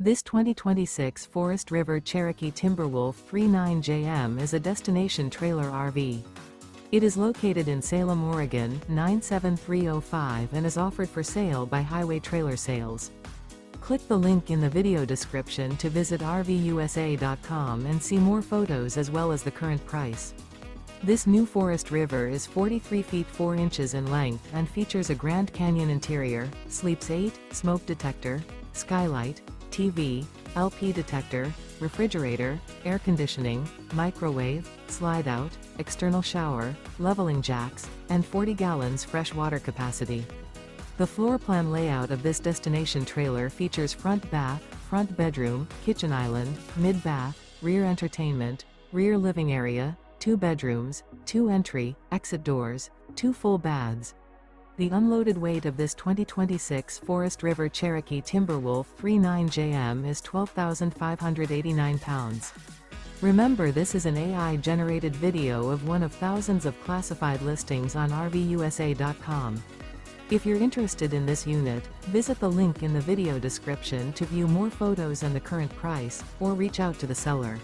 This 2026 Forest River Cherokee Timberwolf 39JM is a destination trailer RV. It is located in Salem, Oregon, 97305 and is offered for sale by Highway Trailer Sales. Click the link in the video description to visit RVUSA.com and see more photos as well as the current price. This new Forest River is 43 feet 4 inches in length and features a Grand Canyon interior, sleeps 8, smoke detector, skylight, TV, LP detector, refrigerator, air conditioning, microwave, slide-out, external shower, leveling jacks, and 40 gallons fresh water capacity. The floor plan layout of this destination trailer features front bath, front bedroom, kitchen island, mid-bath, rear entertainment, rear living area, 2 bedrooms, 2 entry, exit doors, 2 full baths. The unloaded weight of this 2026 Forest River Cherokee Timberwolf 39JM is 12,589 pounds. Remember, this is an AI-generated video of one of thousands of classified listings on RVUSA.com. If you're interested in this unit, visit the link in the video description to view more photos and the current price, or reach out to the seller.